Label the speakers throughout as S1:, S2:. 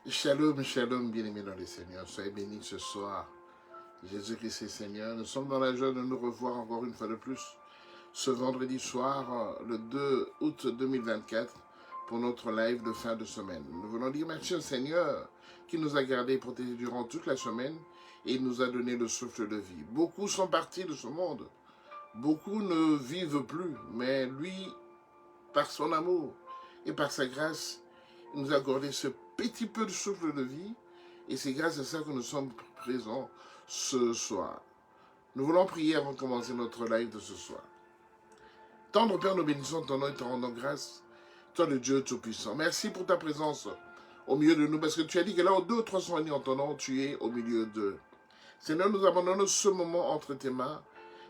S1: Shalom, shalom, bien-aimés dans le Seigneur. Soyez bénis ce soir. Jésus-Christ est Seigneur. Nous sommes dans la joie de nous revoir encore une fois de plus ce vendredi soir, le 2 août 2024, pour notre live de fin de semaine. Nous voulons dire merci au Seigneur qui nous a gardés et protégés durant toute la semaine et il nous a donné le souffle de vie. Beaucoup sont partis de ce monde. Beaucoup ne vivent plus, mais lui, par son amour et par sa grâce, il nous a accordé ce petit peu de souffle de vie et c'est grâce à ça que nous sommes présents ce soir. Nous voulons prier avant de commencer notre live de ce soir. Tendre Père, nous bénissons ton nom et te rendons grâce, toi le Dieu Tout-Puissant. Merci pour ta présence au milieu de nous, parce que tu as dit que là où 2 ou 3 sont réunis en ton nom, tu es au milieu d'eux. Seigneur, nous abandonnons ce moment entre tes mains.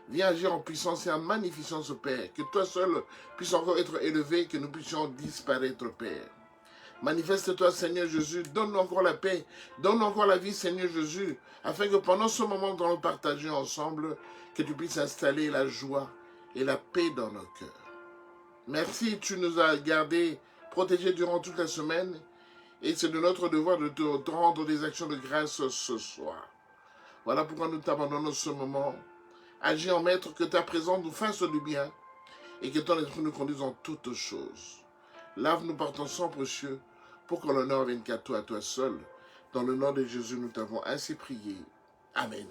S1: Viens agir en puissance et en magnificence, Père. Que toi seul puisses encore être élevé, que nous puissions disparaître, Père. Manifeste-toi, Seigneur Jésus, donne-nous encore la paix, donne-nous encore la vie, Seigneur Jésus, afin que pendant ce moment que nous partageons ensemble, que tu puisses installer la joie et la paix dans nos cœurs. Merci, tu nous as gardés, protégés durant toute la semaine, et c'est de notre devoir de te rendre des actions de grâce ce soir. Voilà pourquoi nous t'abandonnons ce moment. Agis en maître, que ta présence nous fasse du bien, et que ton esprit nous conduise en toutes choses. Lave-nous par ton sang précieux, pour que l'honneur vienne qu'à toi seul. Dans le nom de Jésus, nous t'avons ainsi prié. Amen.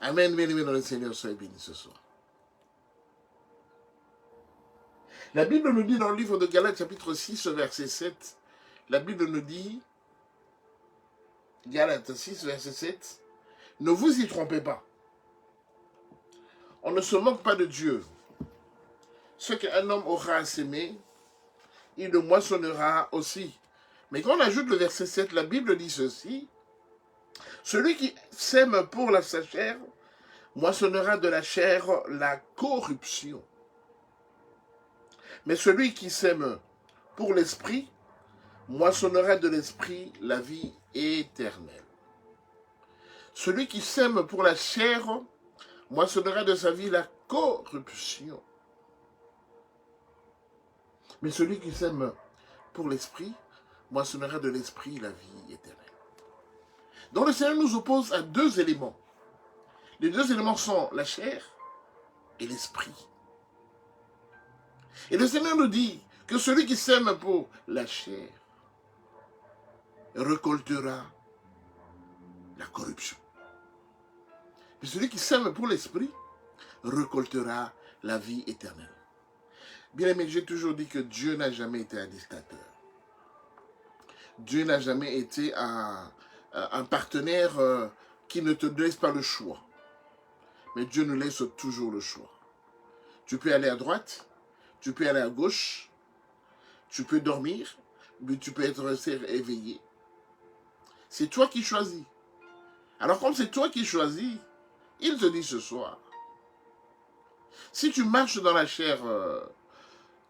S1: Amen, bien-aimés dans le Seigneur, soyez bénis ce soir. La Bible nous dit dans le livre de Galates, chapitre 6, verset 7, la Bible nous dit, Galates 6, verset 7, ne vous y trompez pas. On ne se moque pas de Dieu. Ce qu'un homme aura à s'aimer, il le moissonnera aussi. Mais quand on ajoute le verset 7, la Bible dit ceci, celui qui sème pour sa chair, moissonnera de la chair la corruption. Mais celui qui sème pour l'esprit, moissonnera de l'esprit la vie éternelle. Celui qui sème pour la chair, moissonnera de sa vie la corruption. Mais celui qui sème pour l'esprit, moissonnera de l'esprit la vie éternelle. Donc le Seigneur nous oppose à 2 éléments. Les 2 éléments sont la chair et l'esprit. Et le Seigneur nous dit que celui qui sème pour la chair récoltera la corruption. Mais celui qui sème pour l'esprit récoltera la vie éternelle. Bien aimé, j'ai toujours dit que Dieu n'a jamais été un dictateur. Dieu n'a jamais été un partenaire qui ne te laisse pas le choix. Mais Dieu nous laisse toujours le choix. Tu peux aller à droite, tu peux aller à gauche, tu peux dormir, mais tu peux être resté éveillé. C'est toi qui choisis. Alors comme c'est toi qui choisis, il te dit ce soir, si tu marches dans la chair,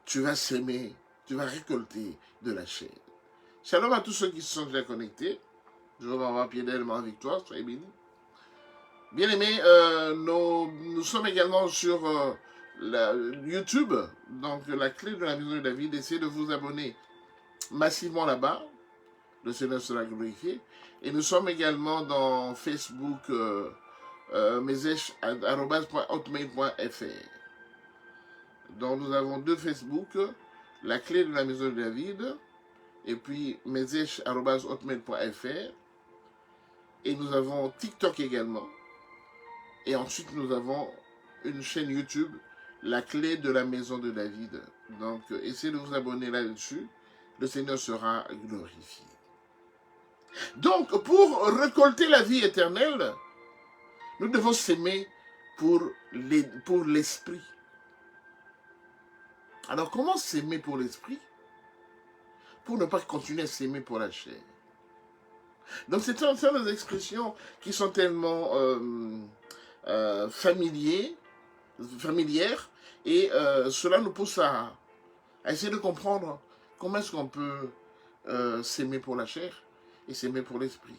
S1: tu vas s'aimer, tu vas récolter de la chair. Shalom à tous ceux qui se sont déjà connectés. Je vous envoie pied d'elle en victoire, soyez bénis. Bien aimés, nous sommes également sur YouTube, donc la clé de la maison de David. Essayez de vous abonner massivement là-bas. Le Seigneur sera glorifié. Et nous sommes également dans Facebook, mesesh@hotmail.fr. Donc nous avons 2 Facebook, la clé de la maison de David, et puis mesesh@hotmail.fr. Et nous avons TikTok également. Et ensuite nous avons une chaîne YouTube, la clé de la maison de David. Donc essayez de vous abonner là-dessus. Le Seigneur sera glorifié. Donc, pour récolter la vie éternelle, nous devons s'aimer pour l'esprit. Alors, comment s'aimer pour l'esprit? Pour ne pas continuer à s'aimer pour la chair. Donc, c'est des expressions qui sont tellement familières, et cela nous pousse à essayer de comprendre comment est-ce qu'on peut s'aimer pour la chair et s'aimer pour l'esprit.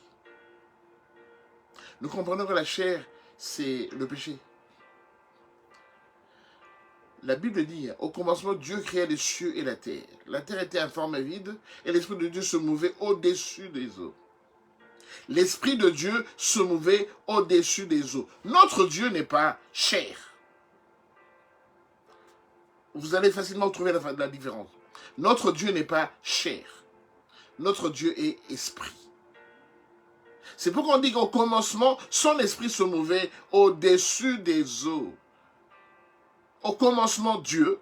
S1: Nous comprenons que la chair, c'est le péché. La Bible dit, au commencement, Dieu créa les cieux et la terre. La terre était informe et vide, et l'Esprit de Dieu se mouvait au-dessus des eaux. L'Esprit de Dieu se mouvait au-dessus des eaux. Notre Dieu n'est pas chair. Vous allez facilement trouver la différence. Notre Dieu n'est pas chair. Notre Dieu est esprit. C'est pourquoi on dit qu'au commencement, son esprit se mouvait au-dessus des eaux. Au commencement, Dieu,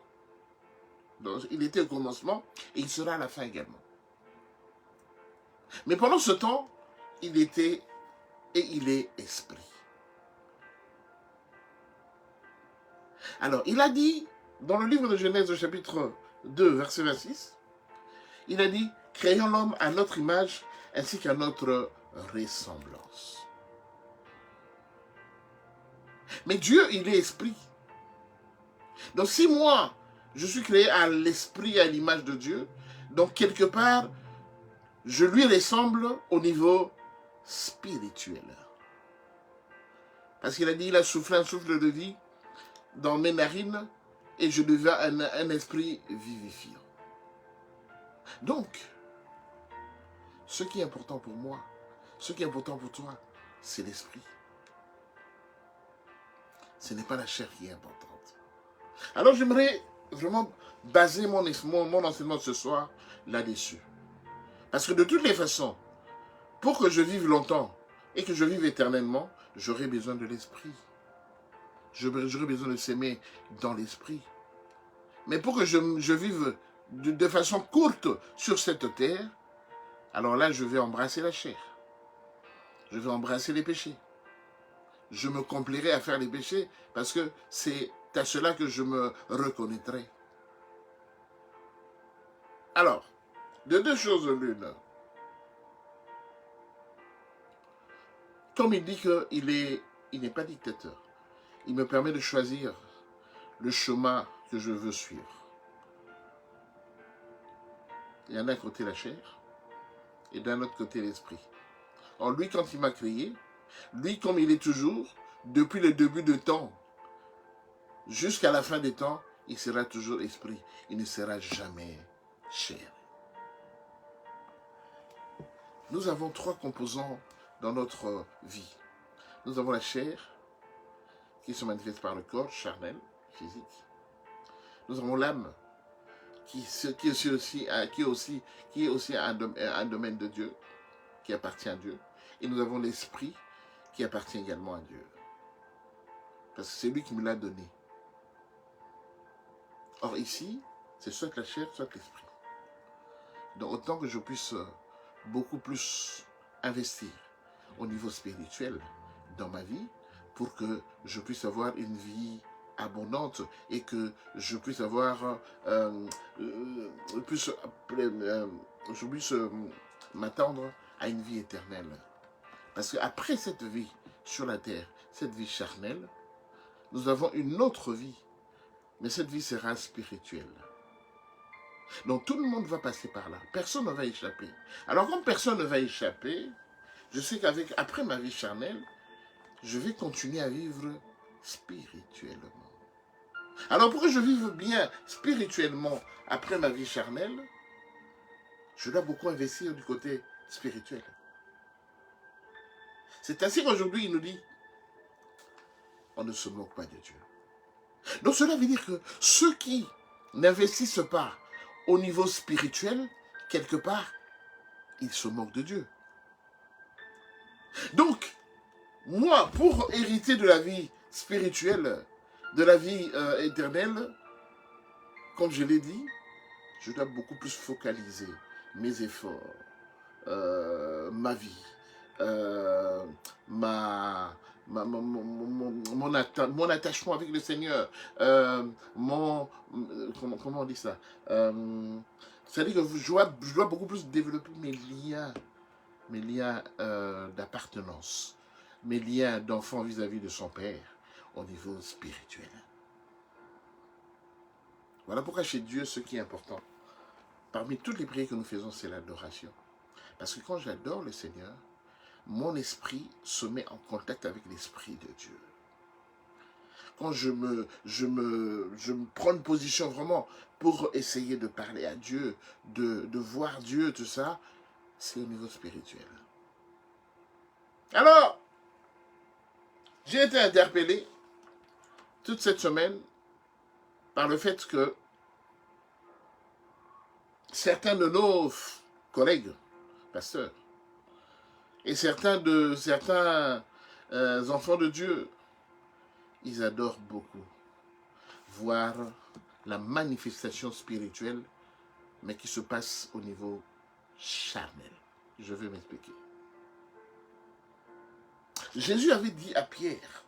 S1: donc il était au commencement, et il sera à la fin également. Mais pendant ce temps, il était et il est esprit. Alors, il a dit, dans le livre de Genèse, au chapitre 2, verset 26, il a dit, créons l'homme à notre image, ainsi qu'à notre ressemblance. Mais Dieu, il est esprit. Donc si moi, je suis créé à l'esprit, à l'image de Dieu, donc quelque part, je lui ressemble au niveau spirituel. Parce qu'il a dit, il a soufflé un souffle de vie dans mes narines et je deviens un esprit vivifiant. Donc, ce qui est important pour moi, ce qui est important pour toi, c'est l'esprit. Ce n'est pas la chair qui est importante. Alors j'aimerais vraiment baser mon enseignement de ce soir là-dessus. Parce que de toutes les façons, pour que je vive longtemps et que je vive éternellement, j'aurai besoin de l'esprit. J'aurai besoin de s'aimer dans l'esprit. Mais pour que je vive de façon courte sur cette terre, alors là, je vais embrasser la chair. Je vais embrasser les péchés. Je me complairai à faire les péchés parce que c'est à cela que je me reconnaîtrai. Alors, de deux choses l'une. Comme il dit qu'il n'est pas dictateur, il me permet de choisir le chemin que je veux suivre. Il y en a d'un côté la chair et d'un autre côté l'esprit. Or lui, quand il m'a créé, lui comme il est toujours, depuis le début de temps, jusqu'à la fin des temps, il sera toujours esprit. Il ne sera jamais chair. Nous avons trois composants dans notre vie. Nous avons la chair, qui se manifeste par le corps charnel, physique. Nous avons l'âme, qui est aussi un domaine de Dieu, qui appartient à Dieu. Et nous avons l'esprit, qui appartient également à Dieu. Parce que c'est lui qui me l'a donné. Or ici, c'est soit la chair, soit l'esprit. Donc autant que je puisse beaucoup plus investir au niveau spirituel dans ma vie pour que je puisse avoir une vie abondante et que je puisse avoir je puisse m'attendre à une vie éternelle. Parce qu'après cette vie sur la terre, cette vie charnelle, nous avons une autre vie, mais cette vie sera spirituelle. Donc tout le monde va passer par là. Personne ne va échapper. Alors comme personne ne va échapper, je sais qu'après ma vie charnelle, je vais continuer à vivre spirituellement. Alors pour que je vive bien spirituellement après ma vie charnelle, je dois beaucoup investir du côté spirituel. C'est ainsi qu'aujourd'hui il nous dit, on ne se moque pas de Dieu. Donc cela veut dire que ceux qui n'investissent pas au niveau spirituel, quelque part, ils se moquent de Dieu. Donc, moi, pour hériter de la vie spirituelle, de la vie éternelle, comme je l'ai dit, je dois beaucoup plus focaliser mes efforts, ma vie, mon attachement avec le Seigneur, comment on dit ça, c'est-à-dire que je dois beaucoup plus développer mes liens d'appartenance, mes liens d'enfant vis-à-vis de son père au niveau spirituel. Voilà pourquoi chez Dieu, ce qui est important, parmi toutes les prières que nous faisons, c'est l'adoration. Parce que quand j'adore le Seigneur, mon esprit se met en contact avec l'esprit de Dieu. quand je me prends une position vraiment pour essayer de parler à Dieu, de voir Dieu, tout ça, c'est au niveau spirituel. Alors, j'ai été interpellé toute cette semaine par le fait que certains de nos collègues, pasteurs, et certains enfants de Dieu, ils adorent beaucoup voir la manifestation spirituelle, mais qui se passe au niveau charnel. Je vais m'expliquer. Jésus avait dit à Pierre,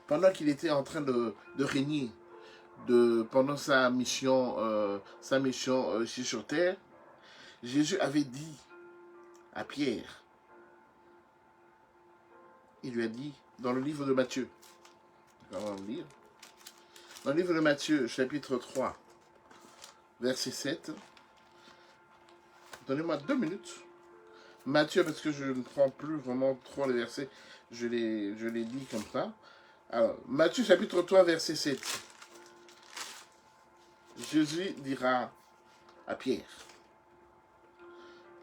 S1: pendant qu'il était en train de régner, pendant sa mission ici sur terre, Jésus avait dit à Pierre, il lui a dit, dans le livre de Matthieu, on va lire, dans le livre de Matthieu, chapitre 3, verset 7, donnez-moi 2 minutes, Matthieu, parce que je ne prends plus vraiment trop les versets, je les lis comme ça. Alors, Matthieu, chapitre 3, verset 7, Jésus dira à Pierre,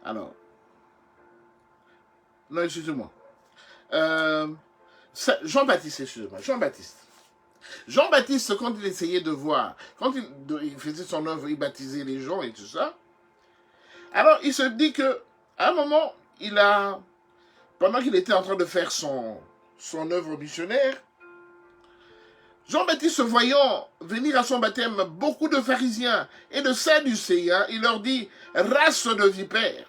S1: alors, non, excusez-moi, Jean-Baptiste, excusez-moi, Jean-Baptiste, quand il essayait de voir, quand il faisait son œuvre, il baptisait les gens et tout ça, alors il se dit que à un moment, pendant qu'il était en train de faire son œuvre missionnaire, Jean-Baptiste, voyant venir à son baptême beaucoup de pharisiens et de sadducéens, il leur dit, race de vipères,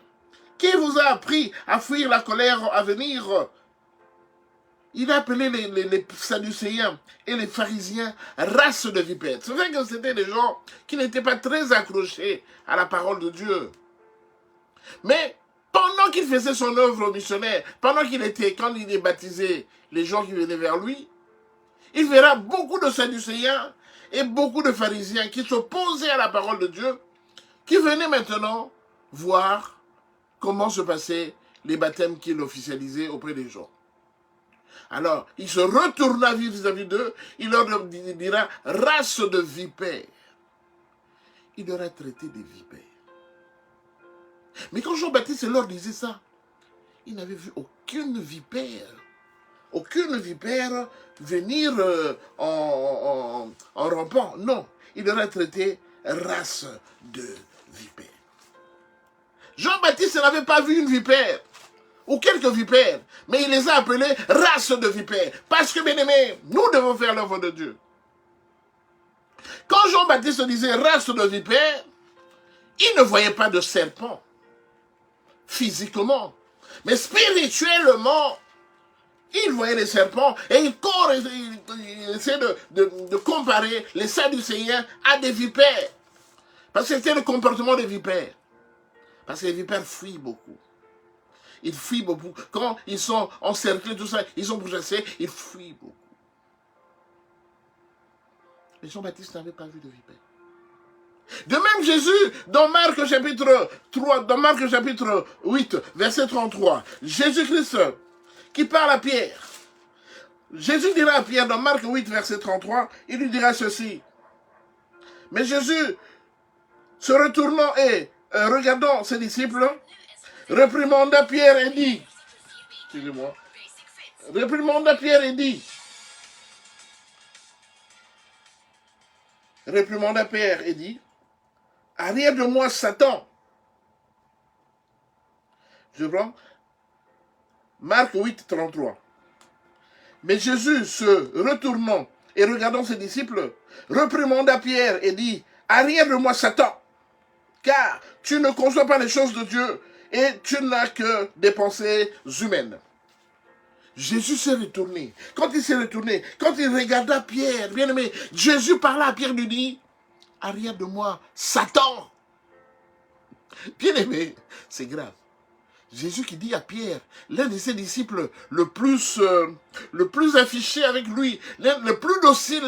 S1: qui vous a appris à fuir la colère à venir? Il a appelé les sadducéens et les pharisiens race de vipères. C'est vrai que c'était des gens qui n'étaient pas très accrochés à la parole de Dieu. Mais pendant qu'il faisait son œuvre missionnaire, quand il est baptisé, les gens qui venaient vers lui, il verra beaucoup de sadducéens et beaucoup de pharisiens qui s'opposaient à la parole de Dieu, qui venaient maintenant voir comment se passaient les baptêmes qu'il officialisait auprès des gens. Alors, il se retourna vis-à-vis d'eux, il leur dira, race de vipères. Il leur a traité des vipères. Mais quand Jean-Baptiste leur disait ça, il n'avait vu aucune vipère venir en rampant. Non, il leur a traité race de vipères. Jean-Baptiste n'avait pas vu une vipère, ou quelques vipères, mais il les a appelées race de vipères. Parce que, bien aimés, nous devons faire l'œuvre de Dieu. Quand Jean-Baptiste disait race de vipères, il ne voyait pas de serpent, physiquement. Mais spirituellement, il voyait les serpents et il essayait de comparer les sadducéens à des vipères. Parce que c'était le comportement des vipères. Parce que les vipères fuient beaucoup. Ils fuient beaucoup. Quand ils sont encerclés, tout ça, ils sont pourchassés, ils fuient beaucoup. Mais Jean-Baptiste n'avait pas vu de vipères. De même Jésus, dans Marc chapitre 8, verset 33, Jésus-Christ qui parle à Pierre. Jésus dira à Pierre dans Marc 8, verset 33, il lui dira ceci. Mais Jésus, se retournant et regardant ses disciples, réprimanda Pierre et dit, excusez-moi, réprimanda Pierre et dit, arrière de moi, Satan. Je prends Marc 8, 33. Mais Jésus, se retournant et regardant ses disciples, réprimanda Pierre et dit, arrière de moi, Satan, car tu ne conçois pas les choses de Dieu et tu n'as que des pensées humaines. Jésus s'est retourné. Quand il s'est retourné, quand il regarda Pierre, bien aimé, Jésus parla à Pierre, lui dit, arrière de moi, Satan. Bien aimé, c'est grave. Jésus qui dit à Pierre, l'un de ses disciples le plus affiché avec lui, le plus docile,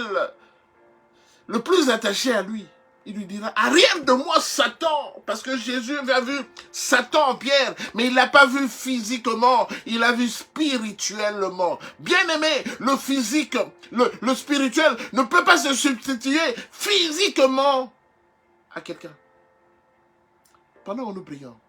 S1: le plus attaché à lui, il lui dira, arrière de moi Satan, parce que Jésus a vu Satan en Pierre, mais il l'a pas vu physiquement, il l'a vu spirituellement. Bien aimé, le physique, le spirituel ne peut pas se substituer physiquement à quelqu'un. Pendant que nous prions,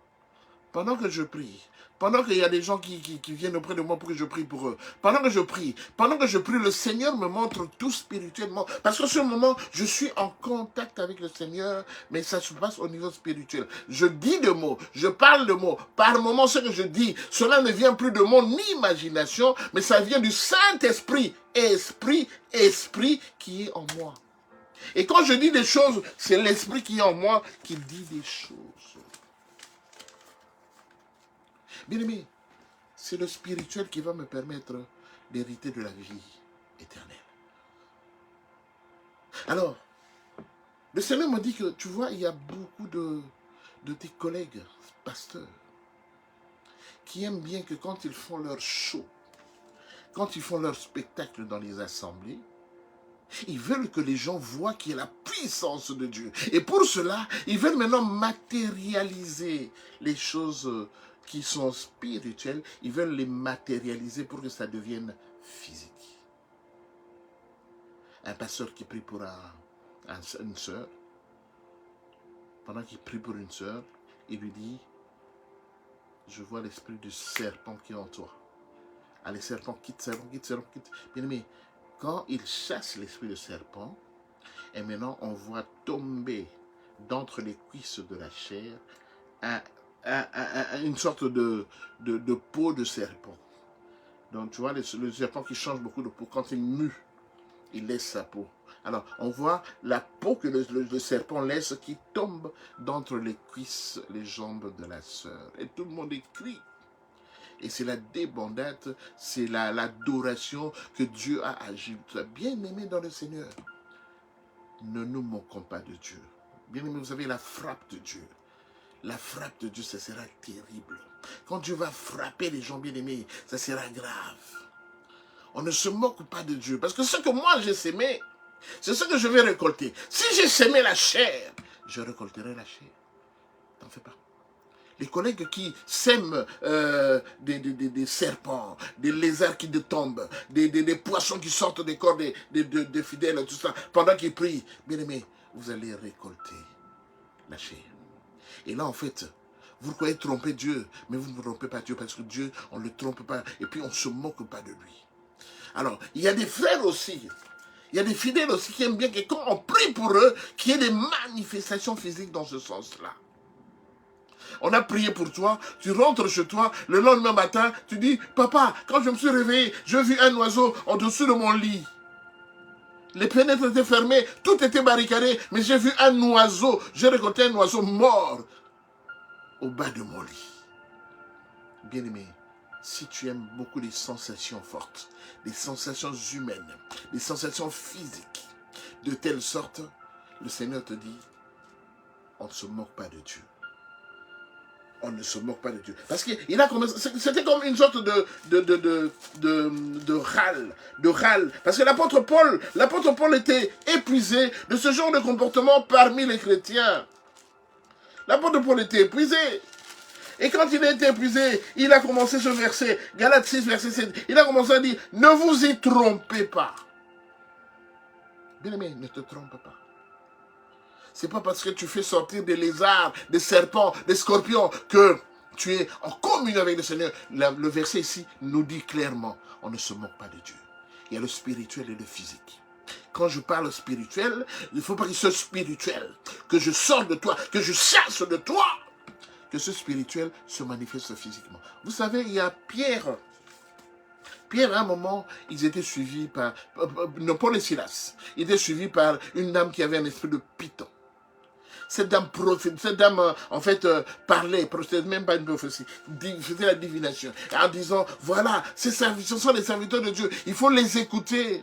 S1: pendant que je prie, pendant qu'il y a des gens qui viennent auprès de moi pour que je prie pour eux, pendant que je prie, le Seigneur me montre tout spirituellement. Parce qu'en ce moment, je suis en contact avec le Seigneur, mais ça se passe au niveau spirituel. Je dis des mots, je parle de mots. Par moments, ce que je dis, cela ne vient plus de mon imagination, mais ça vient du Saint-Esprit. Esprit qui est en moi. Et quand je dis des choses, c'est l'Esprit qui est en moi qui dit des choses. Bien-aimé, c'est le spirituel qui va me permettre d'hériter de la vie éternelle. Alors, le Seigneur m'a dit que, tu vois, il y a beaucoup de tes collègues pasteurs qui aiment bien que quand ils font leur show, quand ils font leur spectacle dans les assemblées, ils veulent que les gens voient qu'il y a la puissance de Dieu. Et pour cela, ils veulent maintenant matérialiser les choses qui sont spirituelles. Ils veulent les matérialiser pour que ça devienne physique. Un pasteur qui prie pour une sœur, pendant qu'il prie pour une sœur, il lui dit, je vois l'esprit du serpent qui est en toi. Ah, les serpents quittent. Bien aimé, quand il chasse l'esprit de serpent, et maintenant on voit tomber d'entre les cuisses de la chair une sorte de peau de serpent. Donc tu vois, le serpent qui change beaucoup de peau, quand il mue, il laisse sa peau. Alors on voit la peau que le serpent laisse qui tombe d'entre les cuisses, les jambes de la sœur. Et tout le monde crie. Et c'est la débandade, c'est l'adoration que Dieu a agi. Bien aimé dans le Seigneur, ne nous moquons pas de Dieu. Bien aimé, vous savez, la frappe de Dieu. La frappe de Dieu, ça sera terrible. Quand Dieu va frapper les gens bien aimés, ça sera grave. On ne se moque pas de Dieu. Parce que ce que moi j'ai sémé, c'est ce que je vais récolter. Si j'ai sémé la chair, je récolterai la chair. T'en fais pas. Les collègues qui sèment des serpents, des lézards qui tombent, des poissons qui sortent des corps des fidèles, tout ça, pendant qu'ils prient, bien aimés, vous allez récolter la chair. Et là, en fait, vous croyez tromper Dieu, mais vous ne trompez pas Dieu, parce que Dieu, on ne le trompe pas, et puis on ne se moque pas de lui. Alors, il y a des frères aussi, il y a des fidèles aussi qui aiment bien que quand on prie pour eux, qu'il y ait des manifestations physiques dans ce sens-là. On a prié pour toi, tu rentres chez toi, le lendemain matin, tu dis, papa, quand je me suis réveillé, j'ai vu un oiseau en dessous de mon lit. Les fenêtres étaient fermées, tout était barricadé, mais j'ai vu un oiseau, j'ai récolté un oiseau mort au bas de mon lit. Bien-aimé, si tu aimes beaucoup les sensations fortes, les sensations humaines, les sensations physiques, de telle sorte, le Seigneur te dit, on ne se moque pas de Dieu. On ne se moque pas de Dieu. Parce qu'il a commencé, c'était comme une sorte de râle. Parce que l'apôtre Paul était épuisé de ce genre de comportement parmi les chrétiens. L'apôtre Paul était épuisé. Et quand il a été épuisé, il a commencé ce verset, Galates 6, verset 7. Il a commencé à dire, ne vous y trompez pas. Bien-aimé, ne te trompe pas. C'est pas parce que tu fais sortir des lézards, des serpents, des scorpions que tu es en communion avec le Seigneur. Le verset ici nous dit clairement, on ne se moque pas de Dieu. Il y a le spirituel et le physique. Quand je parle spirituel, il ne faut pas qu'il soit spirituel, que je sorte de toi, que je chasse de toi, que ce spirituel se manifeste physiquement. Vous savez, il y a Pierre. Pierre, à un moment, ils étaient suivis par, Paul et Silas, ils étaient suivis par une dame qui avait un esprit de python. Cette dame, en fait, parlait, c'était même pas une prophétie, faisait la divination, en disant, voilà, ce sont les serviteurs de Dieu, il faut les écouter.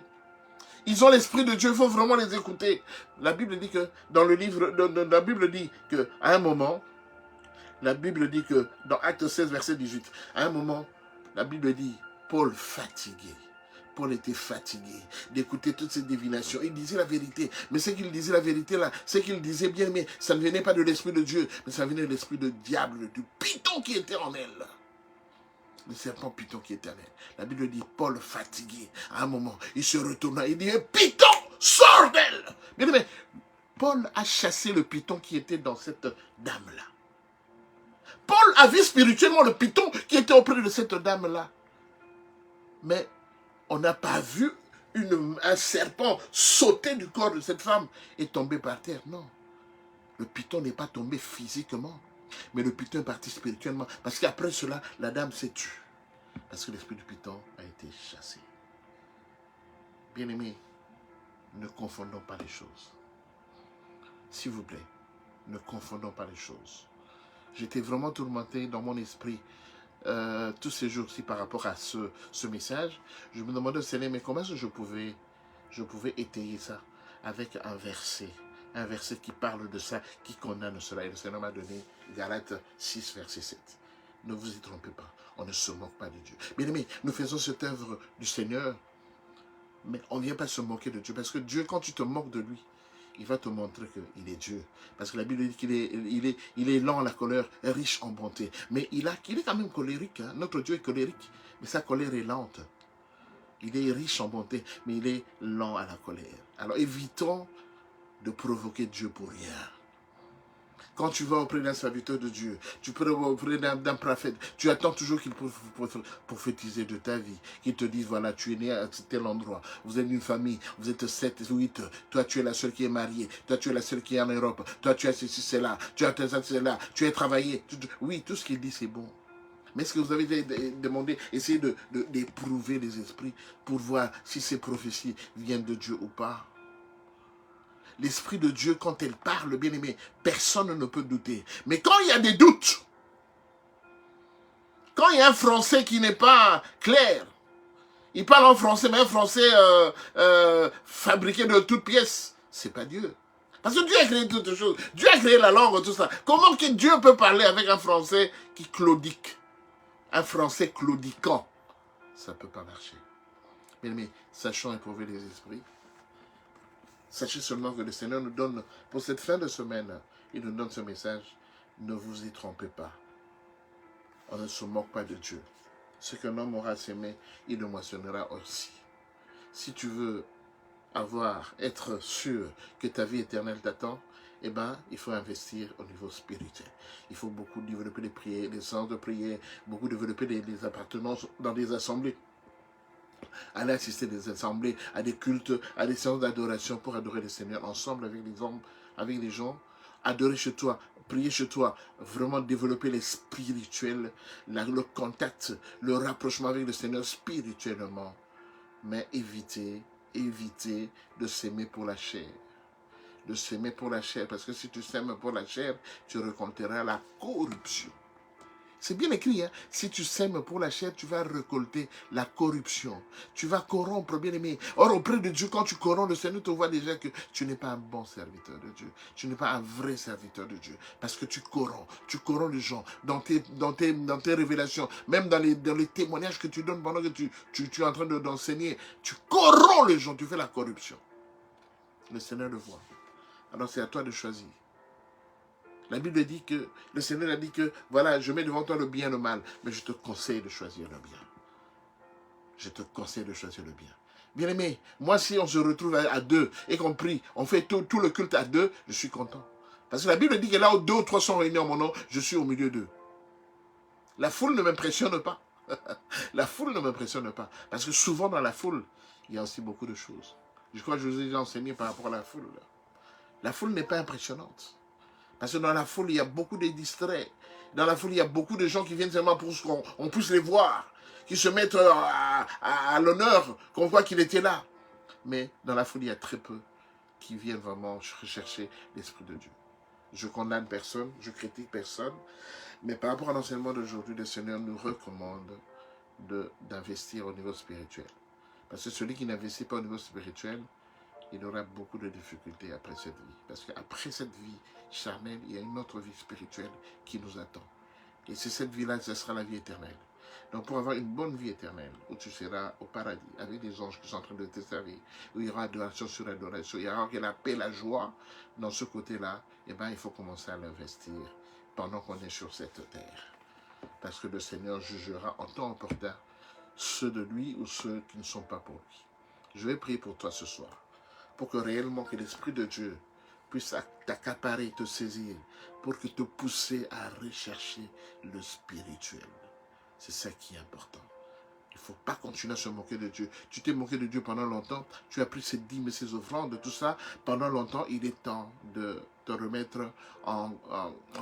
S1: Ils ont l'esprit de Dieu, il faut vraiment les écouter. La Bible dit que, dans le livre, la Bible dit qu'à un moment, la Bible dit que, dans Acte 16, verset 18, à un moment, la Bible dit, Paul fatigué, Paul était fatigué d'écouter toutes ces divinations. Il disait la vérité. Mais ce qu'il disait la vérité là, c'est qu'il disait bien, mais ça ne venait pas de l'esprit de Dieu, mais ça venait de l'esprit de diable, du python qui était en elle. Le serpent python qui était en elle. La Bible dit, Paul fatigué, à un moment, il se retourna, il dit, python, sors d'elle. Bien aimé, Paul a chassé le python qui était dans cette dame-là. Paul a vu spirituellement le python qui était auprès de cette dame-là. Mais on n'a pas vu un serpent sauter du corps de cette femme et tomber par terre. Non. Le python n'est pas tombé physiquement, mais le python est parti spirituellement. Parce qu'après cela, la dame s'est tue. Parce que l'esprit du python a été chassé. Bien-aimés, ne confondons pas les choses. S'il vous plaît, ne confondons pas les choses. J'étais vraiment tourmenté dans mon esprit tous ces jours-ci par rapport à ce message. Je me demandais, Seigneur, mais comment est-ce que je pouvais étayer ça avec un verset qui parle de ça, qui condamne cela. Et le Seigneur m'a donné Galates 6, verset 7. Ne vous y trompez pas, on ne se moque pas de Dieu. Bien aimé, nous faisons cette œuvre du Seigneur, mais on ne vient pas se moquer de Dieu, parce que Dieu, quand tu te moques de lui, il va te montrer qu'il est Dieu. Parce que la Bible dit qu'il est lent à la colère, riche en bonté. Mais il est quand même colérique. Hein. Notre Dieu est colérique, mais sa colère est lente. Il est riche en bonté, mais il est lent à la colère. Alors évitons de provoquer Dieu pour rien. Quand tu vas auprès d'un serviteur de Dieu, tu peux auprès d'un prophète, tu attends toujours qu'il prophétiser de ta vie, qu'il te dise, voilà, tu es né à tel endroit, vous êtes une famille, vous êtes 7, 8, toi tu es la seule qui est mariée, toi tu es la seule qui est en Europe, toi tu as ceci, cela, tu as cela, tu as travaillé. Oui, tout ce qu'il dit c'est bon. Mais est-ce que vous avez demandé, essayé d'éprouver les esprits pour voir si ces prophéties viennent de Dieu ou pas? L'Esprit de Dieu, quand elle parle, bien aimé, personne ne peut douter. Mais quand il y a des doutes, quand il y a un français qui n'est pas clair, il parle en français, mais un français fabriqué de toutes pièces, c'est pas Dieu. Parce que Dieu a créé toutes choses. Dieu a créé la langue, tout ça. Comment que Dieu peut parler avec un français qui claudique? Un français claudiquant. Ça ne peut pas marcher. Bien aimé, sachons éprouver les esprits. Sachez seulement que le Seigneur nous donne, pour cette fin de semaine, il nous donne ce message. Ne vous y trompez pas. On ne se moque pas de Dieu. Ce qu'un homme aura semé, il le moissonnera aussi. Si tu veux être sûr que ta vie éternelle t'attend, eh bien, il faut investir au niveau spirituel. Il faut beaucoup développer les prières, les séances de prière, beaucoup développer des appartenances dans des assemblées. Aller assister à des assemblées, à des cultes, à des séances d'adoration pour adorer le Seigneur ensemble avec les hommes, avec les gens. Adorer chez toi, prier chez toi, vraiment développer les spirituels, le contact, le rapprochement avec le Seigneur spirituellement. Mais évitez de s'aimer pour la chair. De s'aimer pour la chair, parce que si tu s'aimes pour la chair, tu récolteras la corruption. C'est bien écrit, hein? Si tu sèmes pour la chair, tu vas récolter la corruption. Tu vas corrompre, bien aimé. Or, auprès de Dieu, quand tu corromps, le Seigneur te voit déjà que tu n'es pas un bon serviteur de Dieu. Tu n'es pas un vrai serviteur de Dieu. Parce que tu corromps les gens dans tes révélations, même dans les témoignages que tu donnes pendant que tu es en train d'enseigner. Tu corromps les gens, tu fais la corruption. Le Seigneur le voit. Alors, c'est à toi de choisir. La Bible dit que, le Seigneur a dit que, voilà, je mets devant toi le bien et le mal, mais je te conseille de choisir le bien. Je te conseille de choisir le bien. Bien aimé, moi si on se retrouve à deux et qu'on prie, on fait tout le culte à deux, je suis content. Parce que la Bible dit que là où 2 ou 3 sont réunis en mon nom, je suis au milieu d'eux. La foule ne m'impressionne pas. La foule ne m'impressionne pas. Parce que souvent dans la foule, il y a aussi beaucoup de choses. Je crois que je vous ai déjà enseigné par rapport à la foule. La foule n'est pas impressionnante. Parce que dans la foule, il y a beaucoup de distraits. Dans la foule, il y a beaucoup de gens qui viennent seulement pour qu'on puisse les voir, qui se mettent à l'honneur, qu'on voit qu'il était là. Mais dans la foule, il y a très peu qui viennent vraiment rechercher l'Esprit de Dieu. Je condamne personne, je critique personne, mais par rapport à l'enseignement d'aujourd'hui, le Seigneur nous recommande d'investir au niveau spirituel. Parce que celui qui n'investit pas au niveau spirituel, il aura beaucoup de difficultés après cette vie. Parce qu'après cette vie charnelle, il y a une autre vie spirituelle qui nous attend. Et c'est cette vie-là, ce sera la vie éternelle. Donc pour avoir une bonne vie éternelle, où tu seras au paradis, avec des anges qui sont en train de te servir, où il y aura adoration sur adoration, il y aura la paix, la joie, dans ce côté-là, eh bien il faut commencer à l'investir pendant qu'on est sur cette terre. Parce que le Seigneur jugera en temps opportun ceux de lui ou ceux qui ne sont pas pour lui. Je vais prier pour toi ce soir, pour que réellement que l'Esprit de Dieu puisse t'accaparer, te saisir, pour que te pousser à rechercher le spirituel. C'est ça qui est important. Il ne faut pas continuer à se moquer de Dieu. Tu t'es moqué de Dieu pendant longtemps, tu as pris ses dîmes et ses offrandes, tout ça. Pendant longtemps, il est temps de te remettre en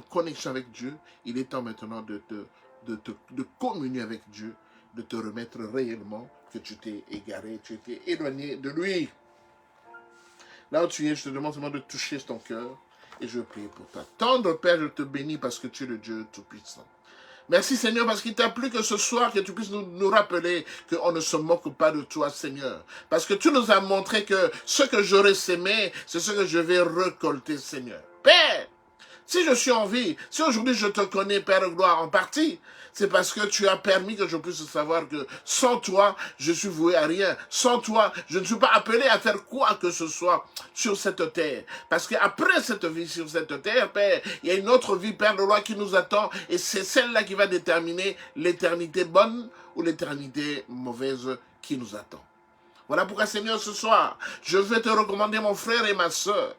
S1: connexion avec Dieu. Il est temps maintenant de communier avec Dieu, de te remettre réellement que tu t'es égaré, tu t'es éloigné de lui. Là où tu es, je te demande seulement de toucher ton cœur et je prie pour toi. Tendre Père, je te bénis parce que tu es le Dieu Tout-Puissant. Merci Seigneur parce qu'il t'a plu que ce soir que tu puisses nous rappeler qu'on ne se moque pas de toi Seigneur. Parce que tu nous as montré que ce que j'aurais sémé, c'est ce que je vais récolter Seigneur. Père, si je suis en vie, si aujourd'hui je te connais Père de gloire en partie, c'est parce que tu as permis que je puisse savoir que sans toi, je suis voué à rien. Sans toi, je ne suis pas appelé à faire quoi que ce soit sur cette terre. Parce qu'après cette vie sur cette terre, Père, il y a une autre vie, Père de loi, qui nous attend. Et c'est celle-là qui va déterminer l'éternité bonne ou l'éternité mauvaise qui nous attend. Voilà pourquoi, Seigneur, ce soir, je vais te recommander mon frère et ma soeur,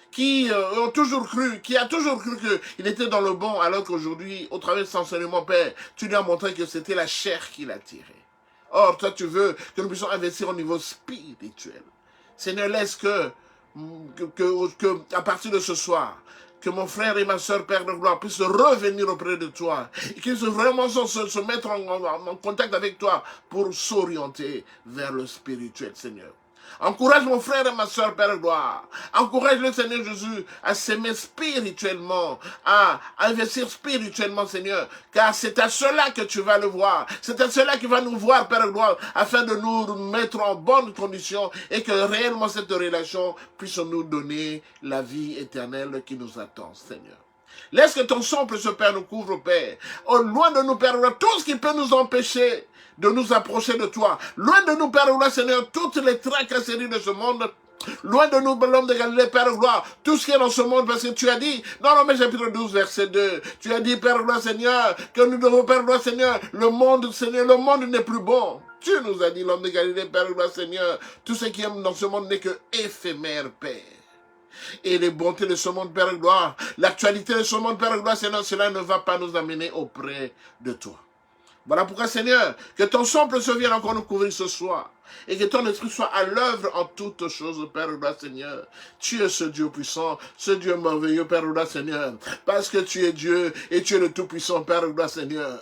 S1: qui ont toujours cru, qui a toujours cru qu'il était dans le bon, alors qu'aujourd'hui, au travers de cet enseignement, Père, tu lui as montré que c'était la chair qui l'attirait. Or, toi, tu veux que nous puissions investir au niveau spirituel. Seigneur, laisse que à partir de ce soir, que mon frère et ma soeur, Père de gloire, puissent revenir auprès de toi et qu'ils puissent vraiment se mettre en contact avec toi pour s'orienter vers le spirituel, Seigneur. Encourage mon frère et ma soeur, Père de gloire. Encourage le Seigneur Jésus à s'aimer spirituellement, à investir spirituellement, Seigneur. Car c'est à cela que tu vas le voir. C'est à cela qui va nous voir, Père de gloire, afin de nous mettre en bonne condition et que réellement cette relation puisse nous donner la vie éternelle qui nous attend, Seigneur. Laisse que ton sang, ce Père, nous couvre, Père. Au loin de nous, Père, tout ce qui peut nous empêcher de nous approcher de toi. Loin de nous, Père, Seigneur, toutes les tracasseries de ce monde. Loin de nous, l'homme de Galilée, Père, gloire, tout ce qui est dans ce monde, parce que tu as dit, dans Romains chapitre 12, verset 2, tu as dit, Père, gloire, Seigneur, que nous devons, Père, gloire, Seigneur, le monde, Seigneur, le monde n'est plus bon. Tu nous as dit, l'homme de Galilée, Père, gloire, Seigneur, tout ce qui est dans ce monde n'est que éphémère, Père. Et les bontés de ce monde, Père, gloire, l'actualité de ce monde, Père, gloire, Seigneur, cela ne va pas nous amener auprès de toi. Voilà pourquoi, Seigneur, que ton sang se vienne encore nous couvrir ce soir. Et que ton esprit soit à l'œuvre en toutes choses, Père, Seigneur. Tu es ce Dieu puissant, ce Dieu merveilleux, Père, Seigneur. Parce que tu es Dieu et tu es le tout-puissant, Père, Seigneur.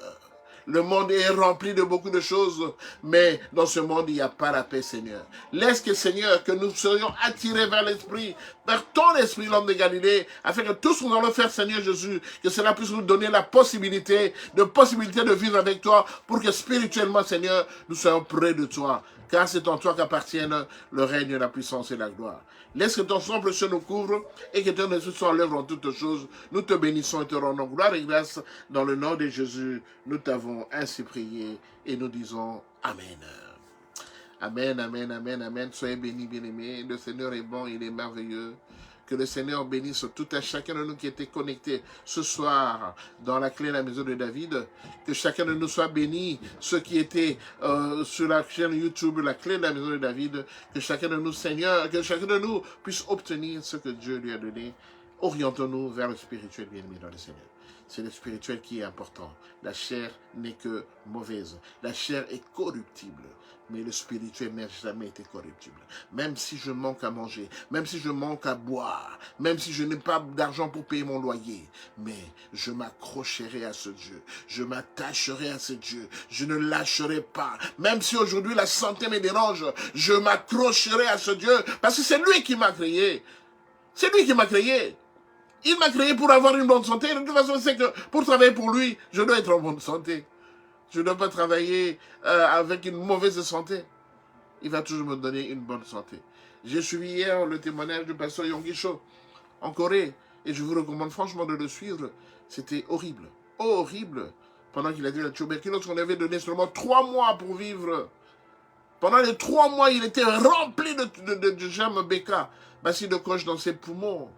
S1: Le monde est rempli de beaucoup de choses, mais dans ce monde, il n'y a pas la paix, Seigneur. Laisse que, Seigneur, que nous soyons attirés vers l'Esprit, vers ton Esprit, l'homme de Galilée, afin que tout ce que nous allons faire, Seigneur Jésus, que cela puisse nous donner la possibilité de vivre avec toi, pour que spirituellement, Seigneur, nous soyons près de toi. Car c'est en toi qu'appartiennent le règne, la puissance et la gloire. Laisse que ton sang précieux nous couvre et que ton esprit soit en l'œuvre en toutes choses. Nous te bénissons et te rendons gloire et grâce dans le nom de Jésus. Nous t'avons ainsi prié et nous disons Amen. Amen, amen, amen, amen. Soyez bénis, bien-aimés. Le Seigneur est bon, il est merveilleux. Que le Seigneur bénisse tout à chacun de nous qui était connecté ce soir dans la clé de la maison de David. Que chacun de nous soit béni. Ceux qui étaient sur la chaîne YouTube, la clé de la maison de David. Que chacun de nous, Seigneur, que chacun de nous puisse obtenir ce que Dieu lui a donné. Orientons-nous vers le spirituel bien-aimé dans le Seigneur. C'est le spirituel qui est important. La chair n'est que mauvaise. La chair est corruptible. Mais le spirituel n'a jamais été corruptible. Même si je manque à manger, même si je manque à boire, même si je n'ai pas d'argent pour payer mon loyer, mais je m'accrocherai à ce Dieu. Je m'attacherai à ce Dieu. Je ne lâcherai pas. Même si aujourd'hui la santé me dérange, je m'accrocherai à ce Dieu parce que c'est lui qui m'a créé. C'est lui qui m'a créé. Il m'a créé pour avoir une bonne santé. De toute façon, c'est que pour travailler pour lui, je dois être en bonne santé. Je ne dois pas travailler avec une mauvaise santé. Il va toujours me donner une bonne santé. J'ai suivi hier le témoignage du pasteur Yonggi-cho en Corée. Et je vous recommande franchement de le suivre. C'était horrible. Horrible. pendant qu'il a dit la tuberculose, qu'on avait donné seulement 3 mois pour vivre. Pendant les 3 mois, il était rempli de germes Beka, bacille de coche dans ses poumons.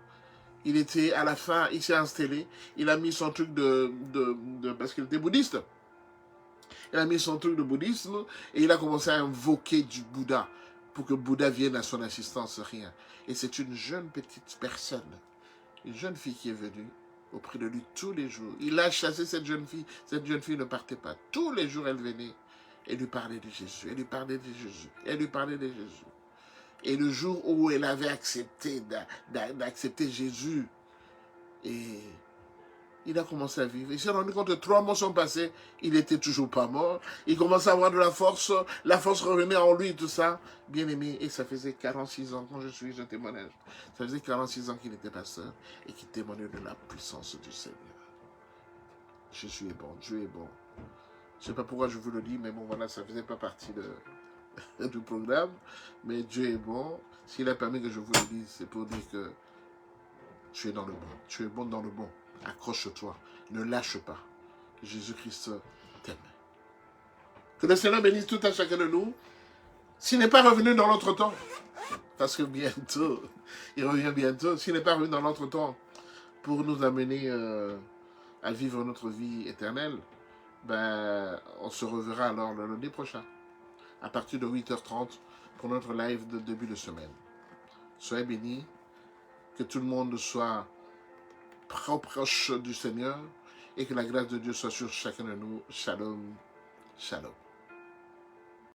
S1: Il était, à la fin, il s'est installé, il a mis son truc parce qu'il était bouddhiste. Il a mis son truc de bouddhisme et il a commencé à invoquer du Bouddha pour que Bouddha vienne à son assistance, rien. Et c'est une jeune petite personne, une jeune fille qui est venue auprès de lui tous les jours. Il a chassé cette jeune fille. Cette jeune fille ne partait pas. Tous les jours, elle venait et lui parlait de Jésus. Elle lui parlait de Jésus. Elle lui parlait de Jésus. Et le jour où elle avait accepté d'accepter Jésus, et il a commencé à vivre. Il s'est rendu compte que 3 mois sont passés, il n'était toujours pas mort. Il commençait à avoir de la force revenait en lui, tout ça. Bien aimé, et ça faisait 46 ans, quand je suis, je témoignage, ça faisait 46 ans qu'il était pasteur et qu'il témoignait de la puissance du Seigneur. Jésus est bon, Dieu est bon. Je ne sais pas pourquoi je vous le dis, mais bon, voilà, ça ne faisait pas partie du programme. Mais Dieu est bon. S'il a permis que je vous le dise, c'est pour dire que tu es dans le bon. Tu es bon dans le bon. Accroche-toi. Ne lâche pas. Jésus-Christ t'aime. Que le Seigneur bénisse tout à chacun de nous. S'il n'est pas revenu dans l'autre temps, parce que bientôt, il revient bientôt, s'il n'est pas revenu dans l'autre temps pour nous amener à vivre notre vie éternelle, ben, on se reverra alors le lundi prochain, à partir de 8h30 pour notre live de début de semaine. Soyez bénis, que tout le monde soit proche du Seigneur et que la grâce de Dieu soit sur chacun de nous. Shalom, shalom.